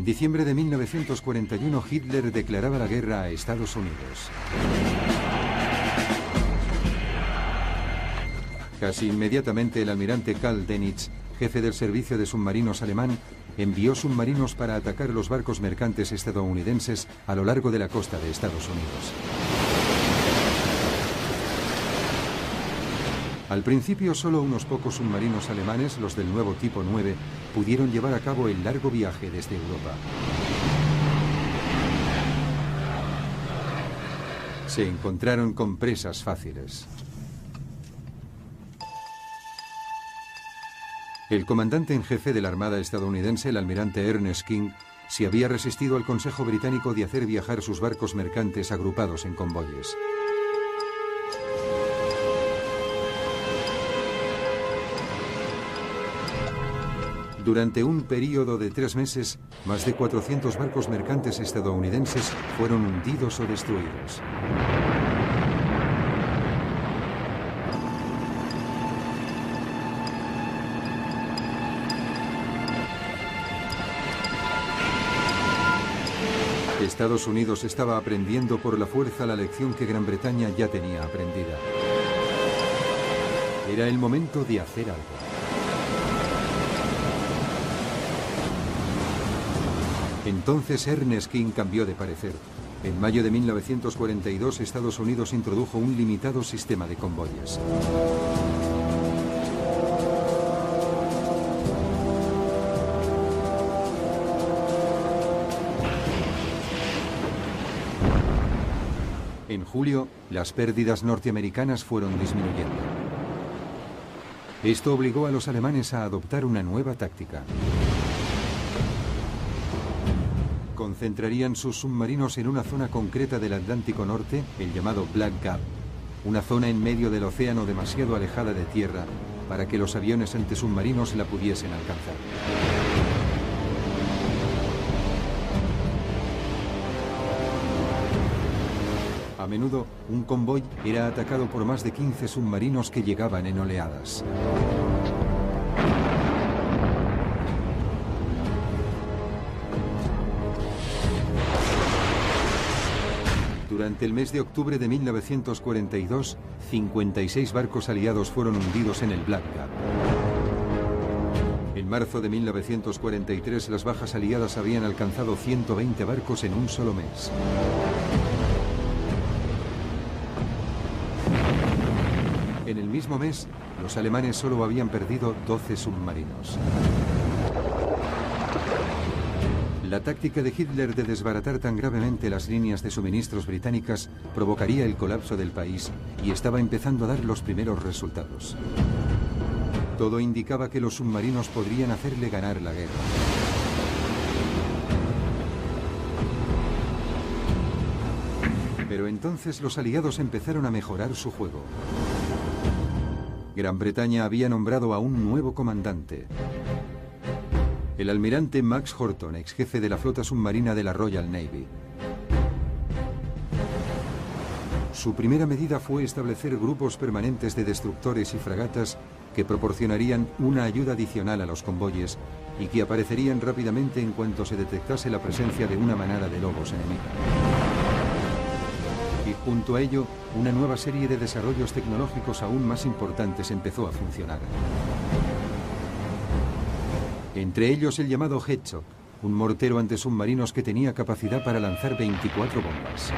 diciembre de 1941, Hitler declaraba la guerra a Estados Unidos. Casi inmediatamente, el almirante Karl Dönitz, jefe del servicio de submarinos alemán, envió submarinos para atacar los barcos mercantes estadounidenses a lo largo de la costa de Estados Unidos. Al principio, solo unos pocos submarinos alemanes, los del nuevo tipo 9, pudieron llevar a cabo el largo viaje desde Europa. Se encontraron con presas fáciles. El comandante en jefe de la Armada estadounidense, el almirante Ernest King, se había resistido al Consejo Británico de hacer viajar sus barcos mercantes agrupados en convoyes. Durante un período de 3 meses, más de 400 barcos mercantes estadounidenses fueron hundidos o destruidos. Estados Unidos estaba aprendiendo por la fuerza la lección que Gran Bretaña ya tenía aprendida. Era el momento de hacer algo. Entonces Ernest King cambió de parecer. En mayo de 1942, Estados Unidos introdujo un limitado sistema de convoyes. En julio, las pérdidas norteamericanas fueron disminuyendo. Esto obligó a los alemanes a adoptar una nueva táctica. Concentrarían sus submarinos en una zona concreta del Atlántico Norte, el llamado Black Gap, una zona en medio del océano demasiado alejada de tierra para que los aviones antisubmarinos la pudiesen alcanzar. A menudo, un convoy era atacado por más de 15 submarinos que llegaban en oleadas. Durante el mes de octubre de 1942, 56 barcos aliados fueron hundidos en el Black Gap. En marzo de 1943, las bajas aliadas habían alcanzado 120 barcos en un solo mes. En el mismo mes, los alemanes solo habían perdido 12 submarinos. La táctica de Hitler de desbaratar tan gravemente las líneas de suministros británicas provocaría el colapso del país y estaba empezando a dar los primeros resultados. Todo indicaba que los submarinos podrían hacerle ganar la guerra. Pero entonces los aliados empezaron a mejorar su juego. Gran Bretaña había nombrado a un nuevo comandante. El almirante Max Horton, ex jefe de la flota submarina de la Royal Navy. Su primera medida fue establecer grupos permanentes de destructores y fragatas que proporcionarían una ayuda adicional a los convoyes y que aparecerían rápidamente en cuanto se detectase la presencia de una manada de lobos enemiga. Y junto a ello, una nueva serie de desarrollos tecnológicos aún más importantes empezó a funcionar. Entre ellos el llamado Hedgehog, un mortero antisubmarinos que tenía capacidad para lanzar 24 bombas.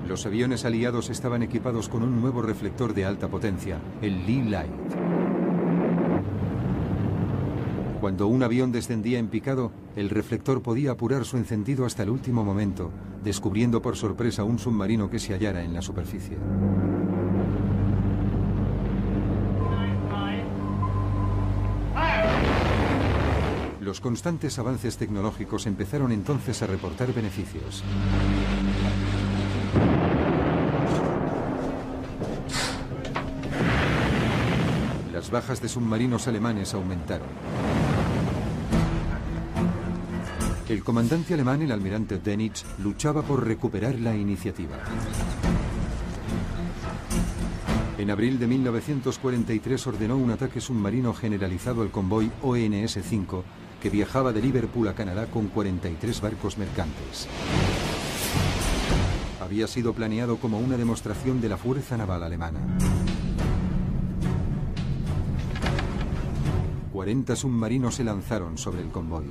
Los aviones aliados estaban equipados con un nuevo reflector de alta potencia, el Lee Light. Cuando un avión descendía en picado, el reflector podía apurar su encendido hasta el último momento, descubriendo por sorpresa un submarino que se hallara en la superficie. Los constantes avances tecnológicos empezaron entonces a reportar beneficios. Las bajas de submarinos alemanes aumentaron. El comandante alemán, el almirante Dönitz, luchaba por recuperar la iniciativa. En abril de 1943 ordenó un ataque submarino generalizado al convoy ONS-5 que viajaba de Liverpool a Canadá con 43 barcos mercantes. Había sido planeado como una demostración de la fuerza naval alemana. 40 submarinos se lanzaron sobre el convoy.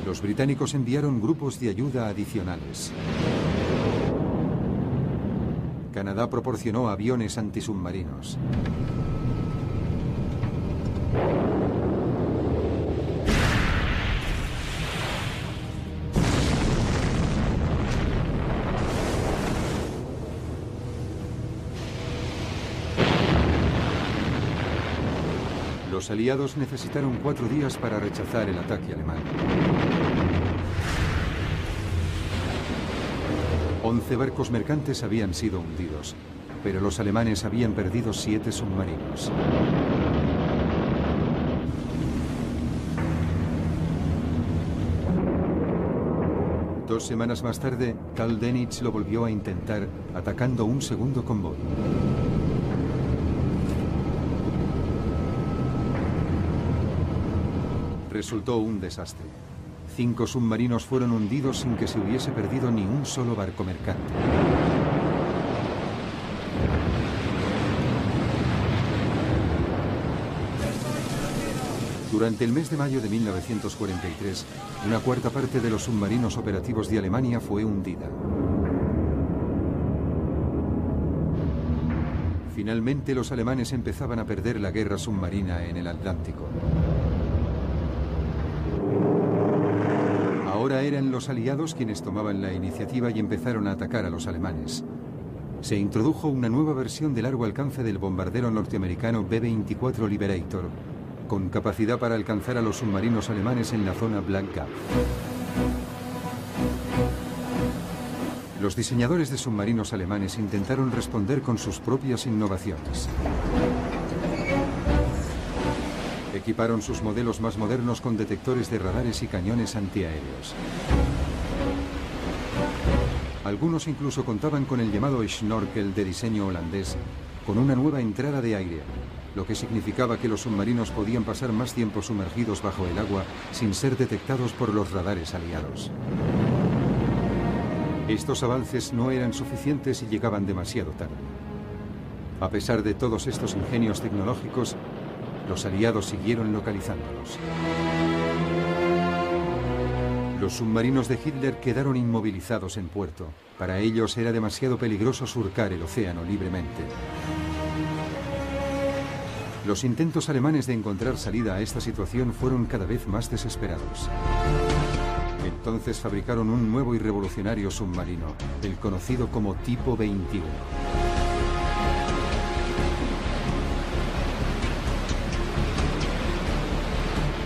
Los británicos enviaron grupos de ayuda adicionales. Canadá proporcionó aviones antisubmarinos. Los aliados necesitaron 4 días para rechazar el ataque alemán. 11 barcos mercantes habían sido hundidos, pero los alemanes habían perdido 7 submarinos. Dos semanas más tarde, Karl Dönitz lo volvió a intentar, atacando un segundo convoy. Resultó un desastre. 5 submarinos fueron hundidos sin que se hubiese perdido ni un solo barco mercante. Durante el mes de mayo de 1943, una cuarta parte de los submarinos operativos de Alemania fue hundida. Finalmente, los alemanes empezaban a perder la guerra submarina en el Atlántico. Ahora eran los aliados quienes tomaban la iniciativa y empezaron a atacar a los alemanes. Se introdujo una nueva versión de largo alcance del bombardero norteamericano B-24 Liberator, con capacidad para alcanzar a los submarinos alemanes en la zona Black Gulf. Los diseñadores de submarinos alemanes intentaron responder con sus propias innovaciones. Equiparon sus modelos más modernos con detectores de radares y cañones antiaéreos. Algunos incluso contaban con el llamado Schnorkel de diseño holandés, con una nueva entrada de aire, lo que significaba que los submarinos podían pasar más tiempo sumergidos bajo el agua sin ser detectados por los radares aliados. Estos avances no eran suficientes y llegaban demasiado tarde. A pesar de todos estos ingenios tecnológicos, los aliados siguieron localizándolos. Los submarinos de Hitler quedaron inmovilizados en puerto. Para ellos era demasiado peligroso surcar el océano libremente. Los intentos alemanes de encontrar salida a esta situación fueron cada vez más desesperados. Entonces fabricaron un nuevo y revolucionario submarino, el conocido como Tipo 21.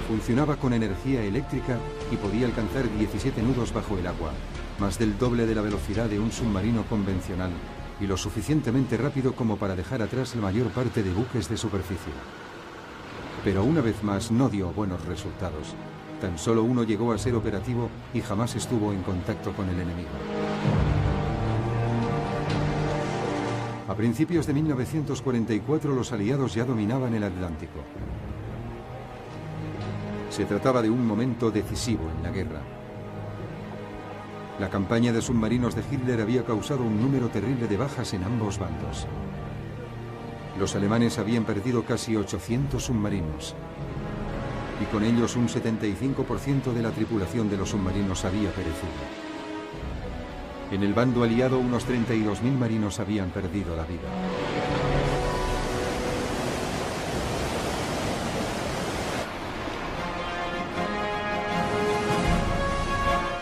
Funcionaba con energía eléctrica y podía alcanzar 17 nudos bajo el agua, más del doble de la velocidad de un submarino convencional y lo suficientemente rápido como para dejar atrás la mayor parte de buques de superficie. Pero una vez más no dio buenos resultados. Tan solo uno llegó a ser operativo y jamás estuvo en contacto con el enemigo. A principios de 1944 los aliados ya dominaban el Atlántico. Se trataba de un momento decisivo en la guerra. La campaña de submarinos de Hitler había causado un número terrible de bajas en ambos bandos. Los alemanes habían perdido casi 800 submarinos y con ellos un 75% de la tripulación de los submarinos había perecido. En el bando aliado unos 32.000 marinos habían perdido la vida.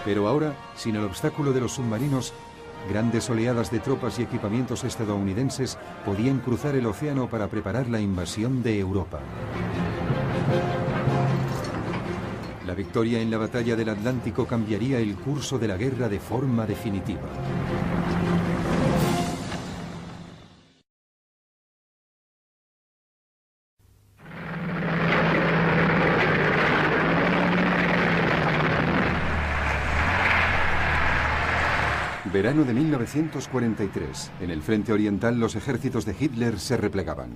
Pero ahora, sin el obstáculo de los submarinos, grandes oleadas de tropas y equipamientos estadounidenses podían cruzar el océano para preparar la invasión de Europa. La victoria en la batalla del Atlántico cambiaría el curso de la guerra de forma definitiva. Verano de 1943. En el frente oriental los ejércitos de Hitler se replegaban.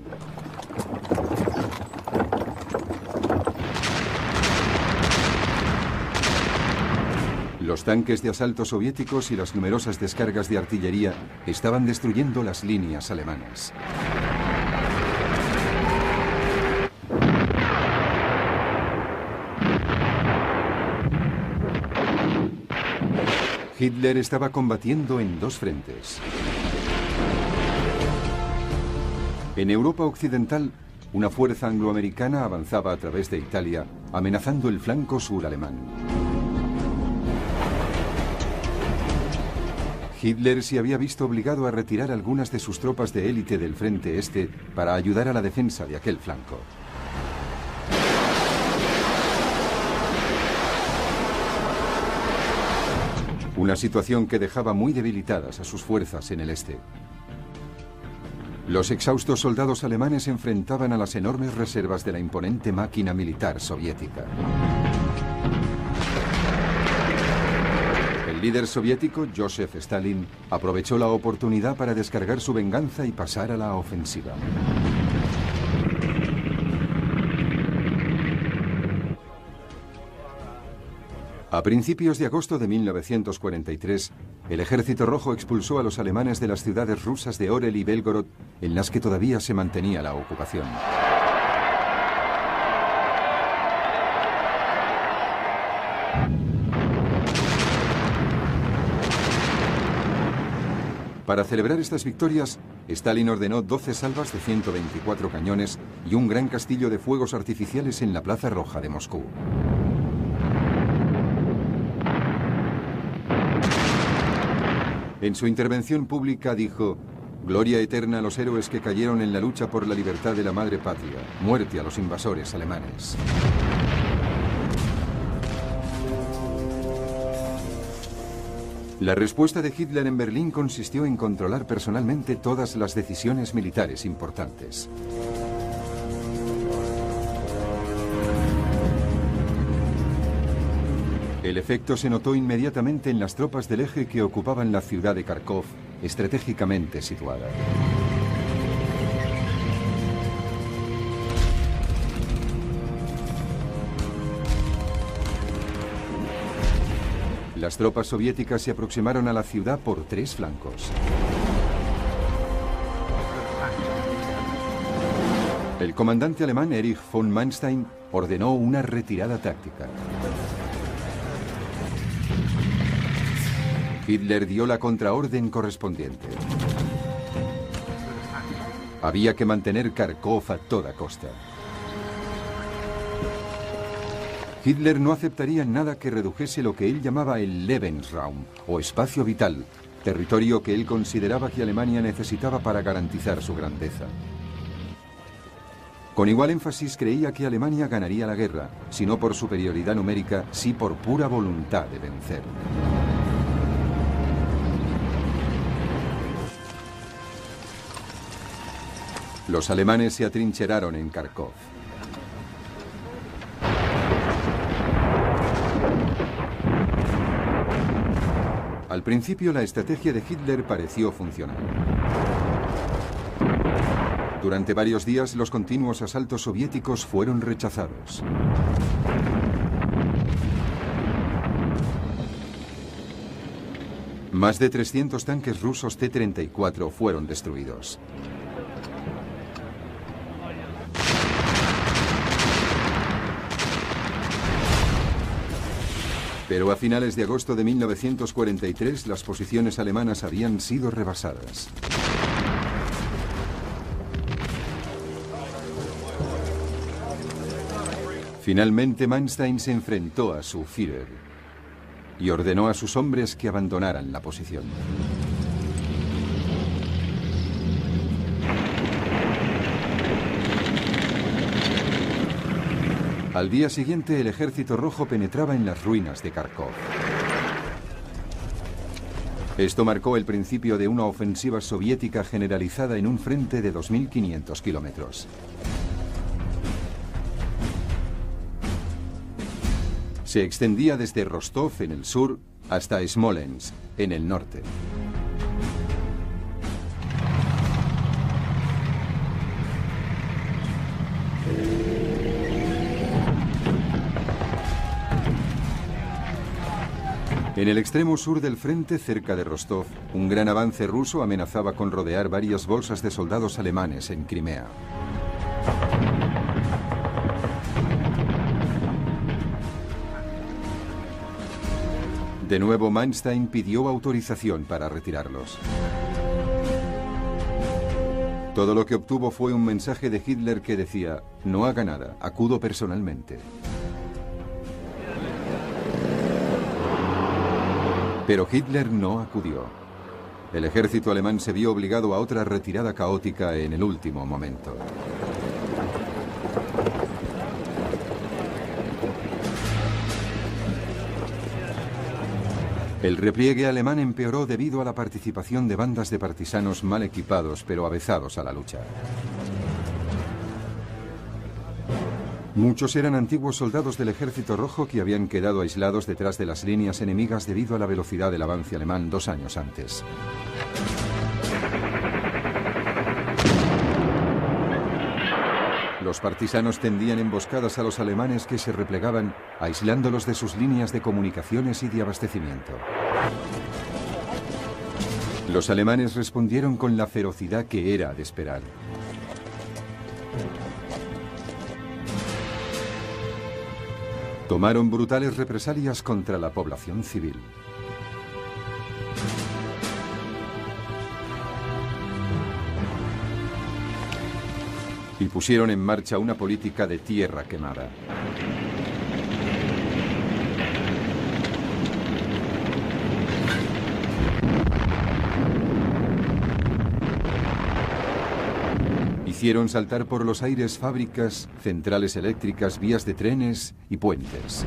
Los tanques de asalto soviéticos y las numerosas descargas de artillería estaban destruyendo las líneas alemanas. Hitler estaba combatiendo en dos frentes. En Europa Occidental, una fuerza angloamericana avanzaba a través de Italia, amenazando el flanco sur alemán. Hitler se había visto obligado a retirar algunas de sus tropas de élite del frente este para ayudar a la defensa de aquel flanco. Una situación que dejaba muy debilitadas a sus fuerzas en el este. Los exhaustos soldados alemanes se enfrentaban a las enormes reservas de la imponente máquina militar soviética. El líder soviético, Joseph Stalin, aprovechó la oportunidad para descargar su venganza y pasar a la ofensiva. A principios de agosto de 1943, el Ejército Rojo expulsó a los alemanes de las ciudades rusas de Orel y Belgorod, en las que todavía se mantenía la ocupación. Para celebrar estas victorias, Stalin ordenó 12 salvas de 124 cañones y un gran castillo de fuegos artificiales en la Plaza Roja de Moscú. En su intervención pública dijo: «Gloria eterna a los héroes que cayeron en la lucha por la libertad de la madre patria. Muerte a los invasores alemanes». La respuesta de Hitler en Berlín consistió en controlar personalmente todas las decisiones militares importantes. El efecto se notó inmediatamente en las tropas del eje que ocupaban la ciudad de Kharkov, estratégicamente situada. Las tropas soviéticas se aproximaron a la ciudad por tres flancos. El comandante alemán Erich von Manstein ordenó una retirada táctica. Hitler dio la contraorden correspondiente. Había que mantener Kharkov a toda costa. Hitler no aceptaría nada que redujese lo que él llamaba el Lebensraum, o espacio vital, territorio que él consideraba que Alemania necesitaba para garantizar su grandeza. Con igual énfasis creía que Alemania ganaría la guerra, si no por superioridad numérica, sí por pura voluntad de vencer. Los alemanes se atrincheraron en Kharkov. Al principio la estrategia de Hitler pareció funcionar. Durante varios días los continuos asaltos soviéticos fueron rechazados. Más de 300 tanques rusos T-34 fueron destruidos. Pero a finales de agosto de 1943 las posiciones alemanas habían sido rebasadas. Finalmente Manstein se enfrentó a su Führer y ordenó a sus hombres que abandonaran la posición. Al día siguiente, el Ejército Rojo penetraba en las ruinas de Kharkov. Esto marcó el principio de una ofensiva soviética generalizada en un frente de 2.500 kilómetros. Se extendía desde Rostov en el sur hasta Smolensk, en el norte. En el extremo sur del frente, cerca de Rostov, un gran avance ruso amenazaba con rodear varias bolsas de soldados alemanes en Crimea. De nuevo, Manstein pidió autorización para retirarlos. Todo lo que obtuvo fue un mensaje de Hitler que decía: no haga nada, acudo personalmente. Pero Hitler no acudió. El ejército alemán se vio obligado a otra retirada caótica en el último momento. El repliegue alemán empeoró debido a la participación de bandas de partisanos mal equipados pero avezados a la lucha. Muchos eran antiguos soldados del Ejército Rojo que habían quedado aislados detrás de las líneas enemigas debido a la velocidad del avance alemán 2 años antes. Los partisanos tendían emboscadas a los alemanes que se replegaban, aislándolos de sus líneas de comunicaciones y de abastecimiento. Los alemanes respondieron con la ferocidad que era de esperar. Tomaron brutales represalias contra la población civil. Y pusieron en marcha una política de tierra quemada. Hicieron saltar por los aires fábricas, centrales eléctricas, vías de trenes y puentes.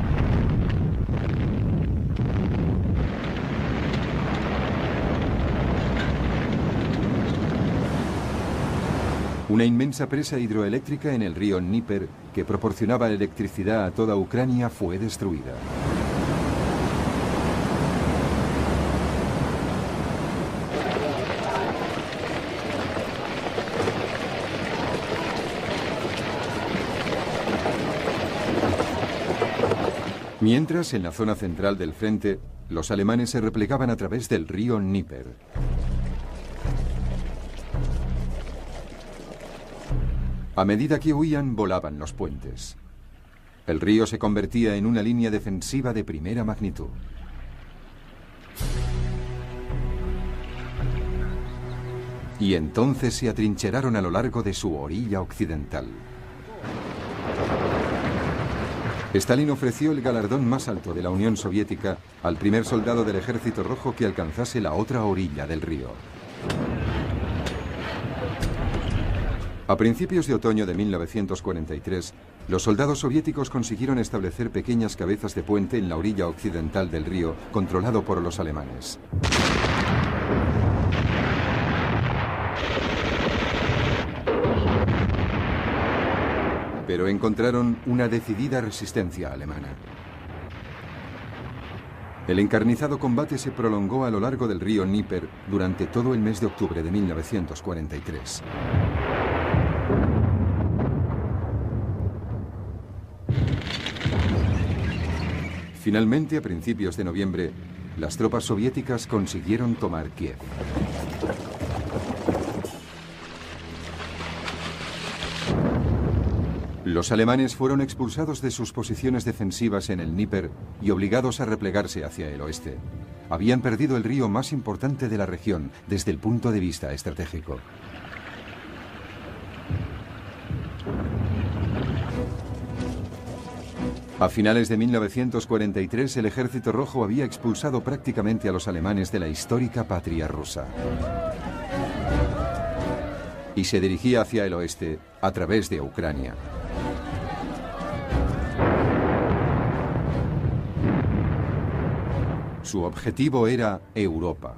Una inmensa presa hidroeléctrica en el río Dnieper, que proporcionaba electricidad a toda Ucrania, fue destruida. Mientras, en la zona central del frente, los alemanes se replegaban a través del río Dnieper. A medida que huían, volaban los puentes. El río se convertía en una línea defensiva de primera magnitud. Y entonces se atrincheraron a lo largo de su orilla occidental. Stalin ofreció el galardón más alto de la Unión Soviética al primer soldado del Ejército Rojo que alcanzase la otra orilla del río. A principios de otoño de 1943, los soldados soviéticos consiguieron establecer pequeñas cabezas de puente en la orilla occidental del río, controlado por los alemanes. Pero encontraron una decidida resistencia alemana. El encarnizado combate se prolongó a lo largo del río Dnieper durante todo el mes de octubre de 1943. Finalmente, a principios de noviembre, las tropas soviéticas consiguieron tomar Kiev. Los alemanes fueron expulsados de sus posiciones defensivas en el Dnieper y obligados a replegarse hacia el oeste. Habían perdido el río más importante de la región desde el punto de vista estratégico. A finales de 1943, el Ejército Rojo había expulsado prácticamente a los alemanes de la histórica patria rusa. Y se dirigía hacia el oeste, a través de Ucrania. Su objetivo era Europa.